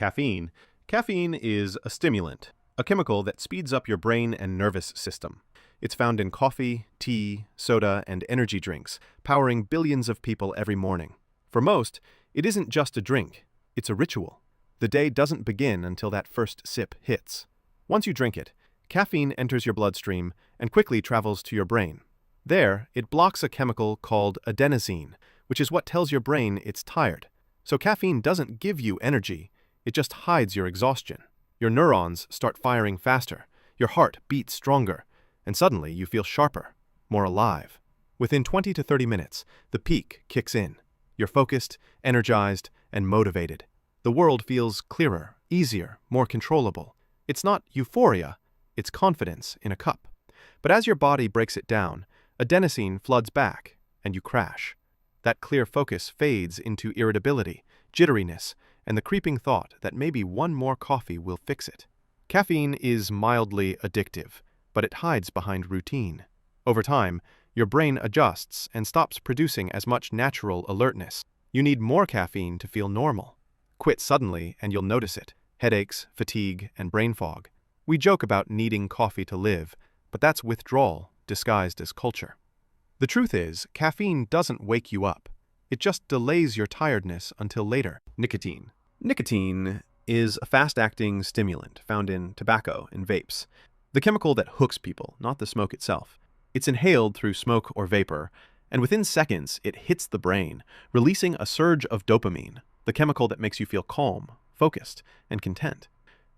Caffeine. Caffeine is a stimulant, a chemical that speeds up your brain and nervous system. It's found in coffee, tea, soda, and energy drinks, powering billions of people every morning. For most, it isn't just a drink, it's a ritual. The day doesn't begin until that first sip hits. Once you drink it, caffeine enters your bloodstream and quickly travels to your brain. There, it blocks a chemical called adenosine, which is what tells your brain it's tired. So caffeine doesn't give you energy, it just hides your exhaustion. Your neurons start firing faster, your heart beats stronger, and suddenly you feel sharper, more alive. Within 20 to 30 minutes, the peak kicks in. You're focused, energized, and motivated. The world feels clearer, easier, more controllable. It's not euphoria, it's confidence in a cup. But as your body breaks it down, adenosine floods back, and you crash. That clear focus fades into irritability, jitteriness, and the creeping thought that maybe one more coffee will fix it. Caffeine is mildly addictive, but it hides behind routine. Over time, your brain adjusts and stops producing as much natural alertness. You need more caffeine to feel normal. Quit suddenly and you'll notice it. Headaches, fatigue, and brain fog. We joke about needing coffee to live, but that's withdrawal disguised as culture. The truth is, caffeine doesn't wake you up. It just delays your tiredness until later. Nicotine. Nicotine is a fast-acting stimulant found in tobacco and vapes. The chemical that hooks people, not the smoke itself. It's inhaled through smoke or vapor, and within seconds it hits the brain, releasing a surge of dopamine, the chemical that makes you feel calm, focused, and content.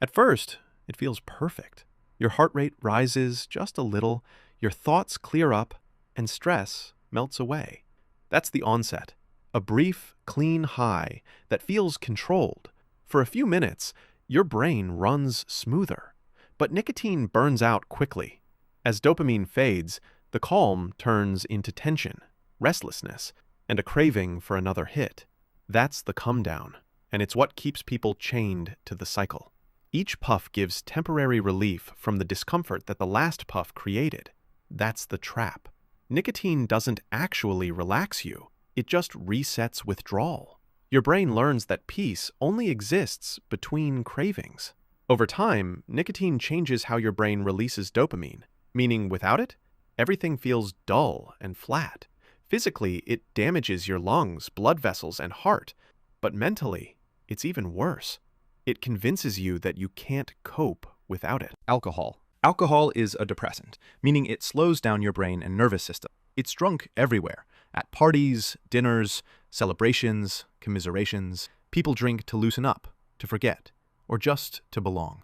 At first, it feels perfect. Your heart rate rises just a little, your thoughts clear up, and stress melts away. That's the onset. A brief, clean high that feels controlled. For a few minutes, your brain runs smoother. But nicotine burns out quickly. As dopamine fades, the calm turns into tension, restlessness, and a craving for another hit. That's the come down, and it's what keeps people chained to the cycle. Each puff gives temporary relief from the discomfort that the last puff created. That's the trap. Nicotine doesn't actually relax you, it just resets withdrawal. Your brain learns that peace only exists between cravings. Over time, nicotine changes how your brain releases dopamine, meaning without it, everything feels dull and flat. Physically, it damages your lungs, blood vessels, and heart, but mentally, it's even worse. It convinces you that you can't cope without it. Alcohol. Alcohol is a depressant, meaning it slows down your brain and nervous system. It's drunk everywhere, at parties, dinners, celebrations, commiserations. People drink to loosen up, to forget, or just to belong.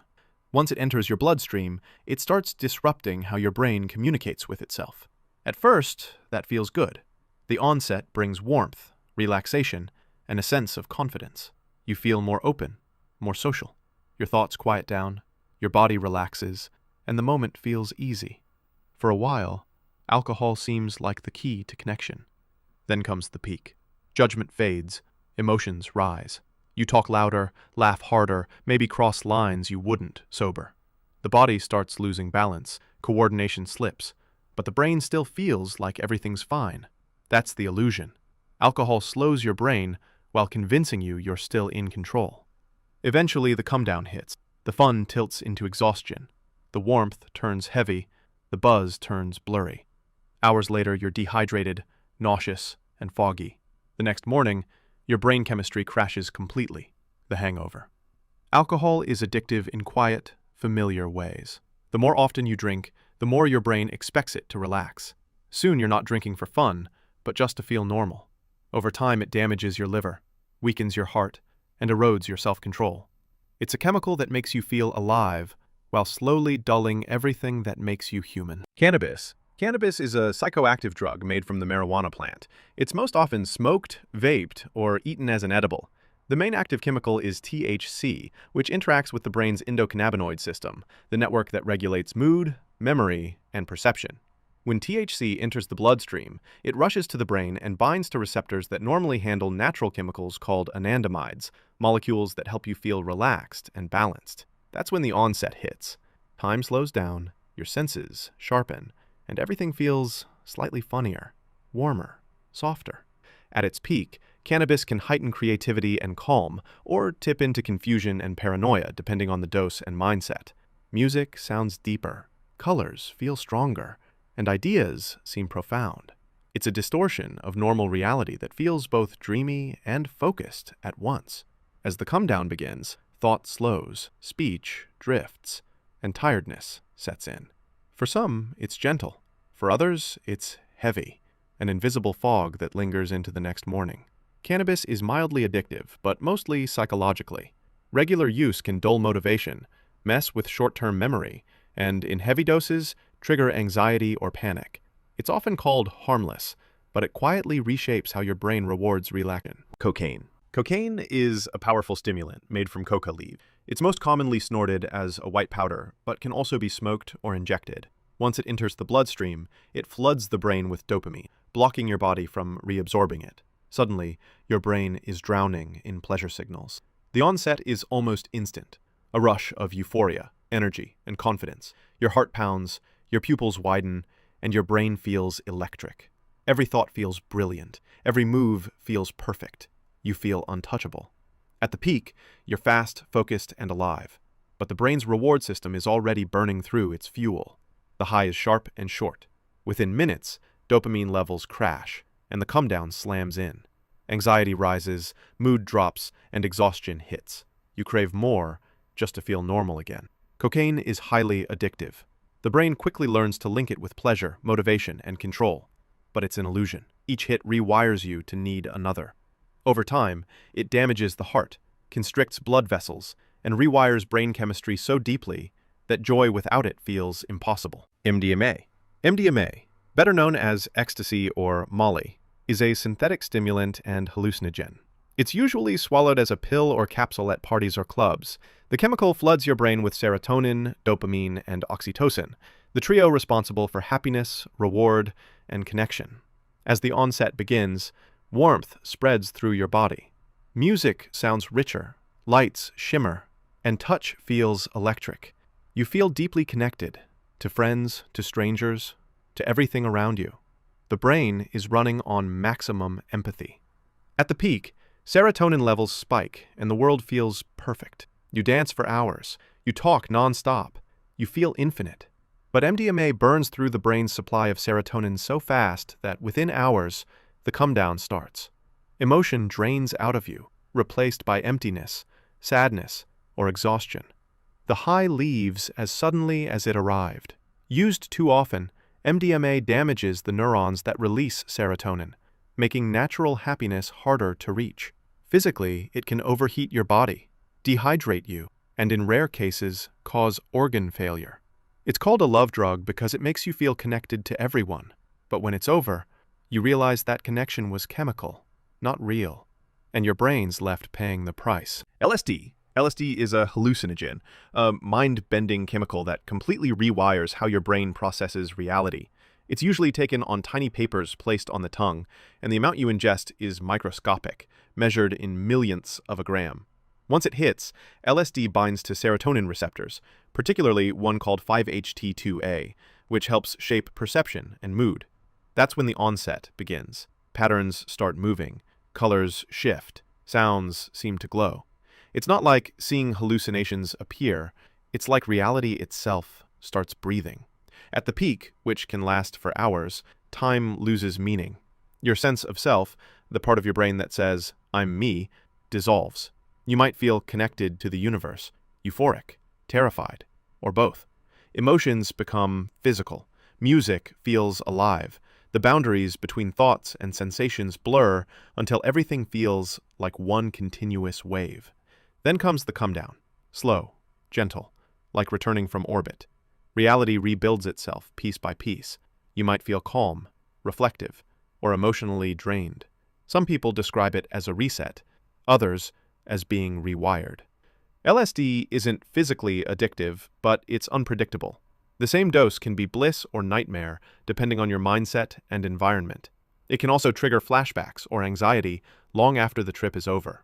Once it enters your bloodstream, it starts disrupting how your brain communicates with itself. At first, that feels good. The onset brings warmth, relaxation, and a sense of confidence. You feel more open, more social. Your thoughts quiet down, your body relaxes, and the moment feels easy. For a while, alcohol seems like the key to connection. Then comes the peak. Judgment fades, emotions rise. You talk louder, laugh harder, maybe cross lines you wouldn't sober. The body starts losing balance, coordination slips, but the brain still feels like everything's fine. That's the illusion. Alcohol slows your brain while convincing you you're still in control. Eventually, the come-down hits. The fun tilts into exhaustion. The warmth turns heavy, the buzz turns blurry. Hours later, you're dehydrated, nauseous, and foggy. The next morning, your brain chemistry crashes completely. The hangover. Alcohol is addictive in quiet, familiar ways. The more often you drink, the more your brain expects it to relax. Soon you're not drinking for fun, but just to feel normal. Over time, it damages your liver, weakens your heart, and erodes your self-control. It's a chemical that makes you feel alive, while slowly dulling everything that makes you human. Cannabis. Cannabis is a psychoactive drug made from the marijuana plant. It's most often smoked, vaped, or eaten as an edible. The main active chemical is THC, which interacts with the brain's endocannabinoid system, the network that regulates mood, memory, and perception. When THC enters the bloodstream, it rushes to the brain and binds to receptors that normally handle natural chemicals called anandamides, molecules that help you feel relaxed and balanced. That's when the onset hits. Time slows down, your senses sharpen, and everything feels slightly funnier, warmer, softer. At its peak, Cannabis can heighten creativity and calm, or tip into confusion and paranoia depending on the dose and mindset. Music sounds deeper, colors feel stronger, and ideas seem profound. It's a distortion of normal reality that feels both dreamy and focused at once. As the come-down begins, thought slows, speech drifts, and tiredness sets in. For some, it's gentle. For others, it's heavy, an invisible fog that lingers into the next morning. Cannabis is mildly addictive, but mostly psychologically. Regular use can dull motivation, mess with short-term memory, and, in heavy doses, trigger anxiety or panic. It's often called harmless, but it quietly reshapes how your brain rewards relaxation. Cocaine. Cocaine is a powerful stimulant made from coca leaf. It's most commonly snorted as a white powder, but can also be smoked or injected. Once it enters the bloodstream, it floods the brain with dopamine, blocking your body from reabsorbing it. Suddenly, your brain is drowning in pleasure signals. The onset is almost instant, a rush of euphoria, energy, and confidence. Your heart pounds, your pupils widen, and your brain feels electric. Every thought feels brilliant. Every move feels perfect. You feel untouchable. At the peak, you're fast, focused, and alive. But the brain's reward system is already burning through its fuel. The high is sharp and short. Within minutes, dopamine levels crash, and the come-down slams in. Anxiety rises, mood drops, and exhaustion hits. You crave more just to feel normal again. Cocaine is highly addictive. The brain quickly learns to link it with pleasure, motivation, and control. But it's an illusion. Each hit rewires you to need another. Over time, it damages the heart, constricts blood vessels, and rewires brain chemistry so deeply that joy without it feels impossible. MDMA. MDMA, better known as ecstasy or Molly, is a synthetic stimulant and hallucinogen. It's usually swallowed as a pill or capsule at parties or clubs. The chemical floods your brain with serotonin, dopamine, and oxytocin, the trio responsible for happiness, reward, and connection. As the onset begins, warmth spreads through your body. Music sounds richer, lights shimmer, and touch feels electric. You feel deeply connected, to friends, to strangers, to everything around you. The brain is running on maximum empathy. At the peak, serotonin levels spike, and the world feels perfect. You dance for hours. You talk non-stop. You feel infinite. But MDMA burns through the brain's supply of serotonin so fast that within hours, the come-down starts. Emotion drains out of you, replaced by emptiness, sadness, or exhaustion. The high leaves as suddenly as it arrived. Used too often, MDMA damages the neurons that release serotonin, making natural happiness harder to reach. Physically, it can overheat your body, dehydrate you, and in rare cases, cause organ failure. It's called a love drug because it makes you feel connected to everyone, but when it's over, you realize that connection was chemical, not real, and your brain's left paying the price. LSD. LSD is a hallucinogen, a mind-bending chemical that completely rewires how your brain processes reality. It's usually taken on tiny papers placed on the tongue, and the amount you ingest is microscopic, measured in millionths of a gram. Once it hits, LSD binds to serotonin receptors, particularly one called 5-HT2A, which helps shape perception and mood. That's when the onset begins. Patterns start moving, colors shift, sounds seem to glow. It's not like seeing hallucinations appear, it's like reality itself starts breathing. At the peak, which can last for hours, time loses meaning. Your sense of self, the part of your brain that says, "I'm me," dissolves. You might feel connected to the universe, euphoric, terrified, or both. Emotions become physical. Music feels alive. The boundaries between thoughts and sensations blur until everything feels like one continuous wave. Then comes the come-down, slow, gentle, like returning from orbit. Reality rebuilds itself piece by piece. You might feel calm, reflective, or emotionally drained. Some people describe it as a reset, others as being rewired. LSD isn't physically addictive, but it's unpredictable. The same dose can be bliss or nightmare, depending on your mindset and environment. It can also trigger flashbacks or anxiety long after the trip is over.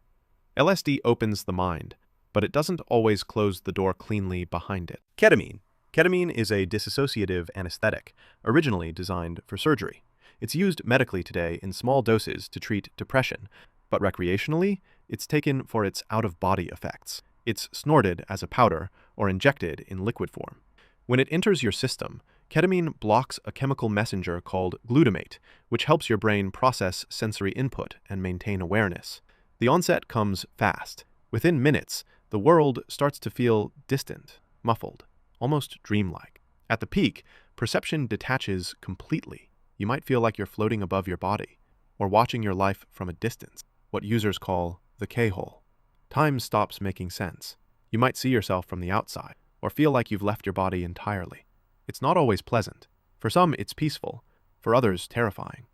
LSD opens the mind, but it doesn't always close the door cleanly behind it. Ketamine. Ketamine is a dissociative anesthetic, originally designed for surgery. It's used medically today in small doses to treat depression, But recreationally, it's taken for its out-of-body effects. It's snorted as a powder or injected in liquid form. When it enters your system, ketamine blocks a chemical messenger called glutamate, which helps your brain process sensory input and maintain awareness. The onset comes fast. Within minutes, the world starts to feel distant, muffled, almost dreamlike. At the peak, perception detaches completely. You might feel like you're floating above your body, or watching your life from a distance, what users call the K-hole. Time stops making sense. You might see yourself from the outside, or feel like you've left your body entirely. It's not always pleasant. For some, it's peaceful. For others, terrifying.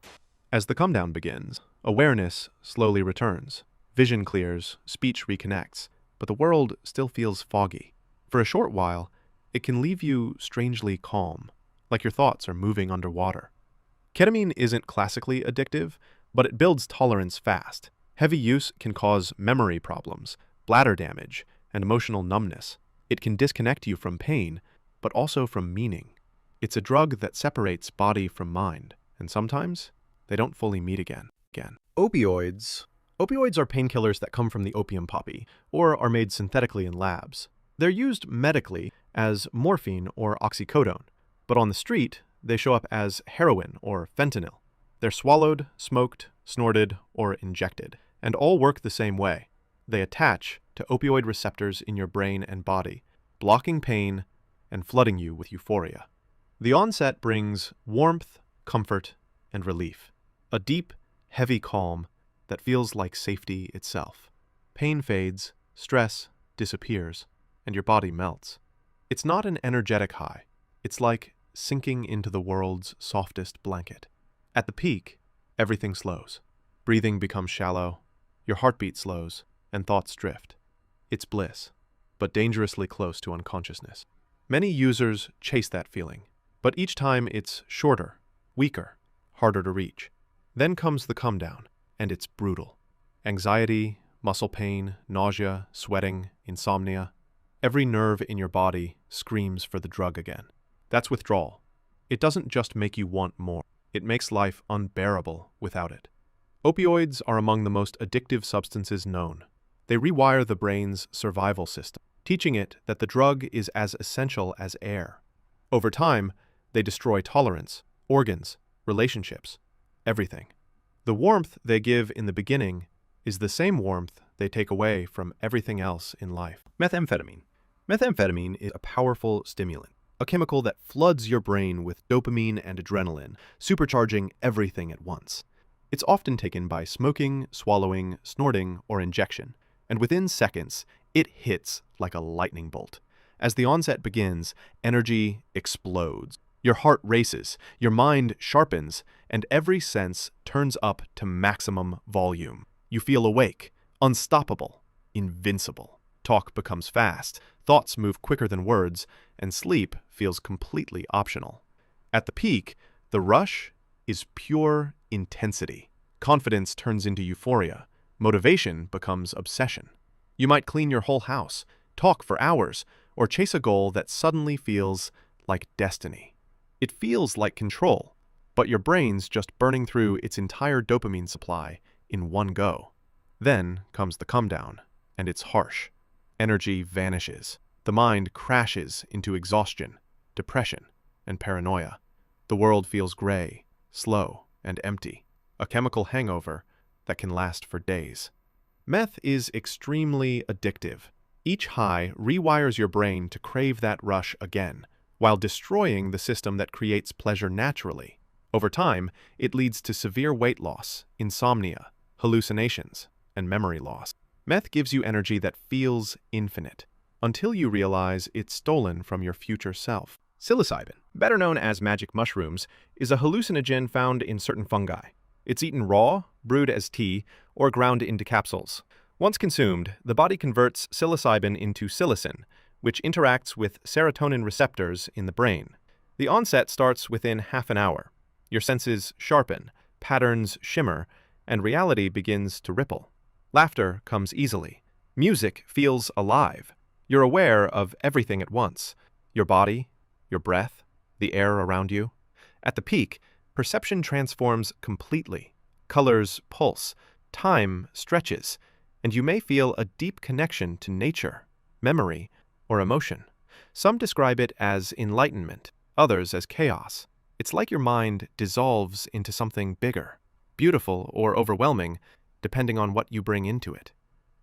As the come-down begins, awareness slowly returns. Vision clears, speech reconnects, but the world still feels foggy. For a short while, it can leave you strangely calm, like your thoughts are moving underwater. Ketamine isn't classically addictive, but it builds tolerance fast. Heavy use can cause memory problems, bladder damage, and emotional numbness. It can disconnect you from pain, but also from meaning. It's a drug that separates body from mind, and sometimes they don't fully meet again. Opioids. Opioids are painkillers that come from the opium poppy, or are made synthetically in labs. They're used medically as morphine or oxycodone, but on the street, they show up as heroin or fentanyl. They're swallowed, smoked, snorted, or injected, and all work the same way. They attach to opioid receptors in your brain and body, blocking pain and flooding you with euphoria. The onset brings warmth, comfort, and relief. A deep, heavy calm that feels like safety itself. Pain fades, stress disappears, and your body melts. It's not an energetic high. It's like sinking into the world's softest blanket. At the peak, everything slows. Breathing becomes shallow, your heartbeat slows, and thoughts drift. It's bliss, but dangerously close to unconsciousness. Many users chase that feeling, but each time it's shorter, weaker, harder to reach. Then comes the come down, and it's brutal. Anxiety, muscle pain, nausea, sweating, insomnia. Every nerve in your body screams for the drug again. That's withdrawal. It doesn't just make you want more. It makes life unbearable without it. Opioids are among the most addictive substances known. They rewire the brain's survival system, teaching it that the drug is as essential as air. Over time, they destroy tolerance, organs, relationships, everything. The warmth they give in the beginning is the same warmth they take away from everything else in life. Methamphetamine. Methamphetamine is a powerful stimulant, a chemical that floods your brain with dopamine and adrenaline, supercharging everything at once. It's often taken by smoking, swallowing, snorting, or injection, and within seconds, it hits like a lightning bolt. As the onset begins, energy explodes. Your heart races, your mind sharpens, and every sense turns up to maximum volume. You feel awake, unstoppable, invincible. Talk becomes fast, thoughts move quicker than words, and sleep feels completely optional. At the peak, the rush is pure intensity. Confidence turns into euphoria. Motivation becomes obsession. You might clean your whole house, talk for hours, or chase a goal that suddenly feels like destiny. It feels like control, but your brain's just burning through its entire dopamine supply in one go. Then comes the come down, and it's harsh. Energy vanishes. The mind crashes into exhaustion, depression, and paranoia. The world feels gray, slow, and empty. A chemical hangover that can last for days. Meth is extremely addictive. Each high rewires your brain to crave that rush again, while destroying the system that creates pleasure naturally. Over time, it leads to severe weight loss, insomnia, hallucinations, and memory loss. Meth gives you energy that feels infinite, until you realize it's stolen from your future self. Psilocybin, better known as magic mushrooms, is a hallucinogen found in certain fungi. It's eaten raw, brewed as tea, or ground into capsules. Once consumed, the body converts psilocybin into psilocin, which interacts with serotonin receptors in the brain. The onset starts within half an hour. Your senses sharpen, patterns shimmer, and reality begins to ripple. Laughter comes easily. Music feels alive. You're aware of everything at once. Your body, your breath, the air around you. At the peak, perception transforms completely. Colors pulse, time stretches, and you may feel a deep connection to nature, memory, or emotion. Some describe it as enlightenment, others as chaos. It's like your mind dissolves into something bigger, beautiful or overwhelming, depending on what you bring into it.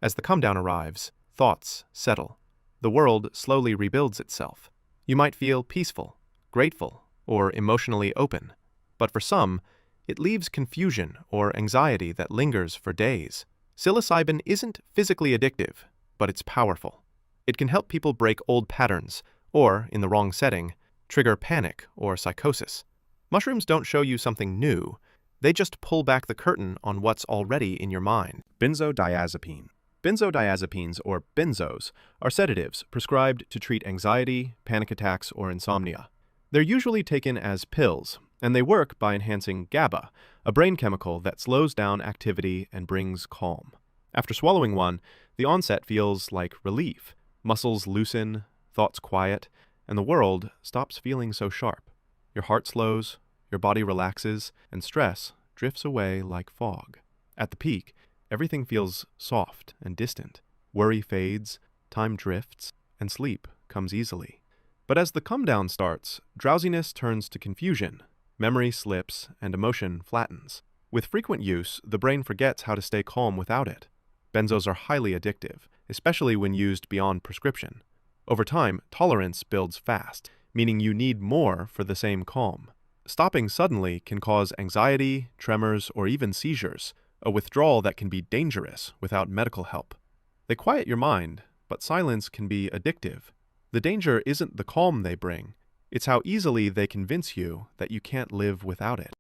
As the come down arrives, thoughts settle. The world slowly rebuilds itself. You might feel peaceful, grateful, or emotionally open. But for some, it leaves confusion or anxiety that lingers for days. Psilocybin isn't physically addictive, but it's powerful. It can help people break old patterns, or, in the wrong setting, trigger panic or psychosis. Mushrooms don't show you something new. They just pull back the curtain on what's already in your mind. Benzodiazepine. Benzodiazepines, or benzos, are sedatives prescribed to treat anxiety, panic attacks, or insomnia. They're usually taken as pills, and they work by enhancing GABA, a brain chemical that slows down activity and brings calm. After swallowing one, the onset feels like relief. Muscles loosen, thoughts quiet, and the world stops feeling so sharp. Your heart slows, your body relaxes, and stress drifts away like fog. At the peak, everything feels soft and distant. Worry fades, time drifts, and sleep comes easily. But as the come-down starts, drowsiness turns to confusion, memory slips, and emotion flattens. With frequent use, the brain forgets how to stay calm without it. Benzos are highly addictive, especially when used beyond prescription. Over time, tolerance builds fast, meaning you need more for the same calm. Stopping suddenly can cause anxiety, tremors, or even seizures, a withdrawal that can be dangerous without medical help. They quiet your mind, but silence can be addictive. The danger isn't the calm they bring, it's how easily they convince you that you can't live without it.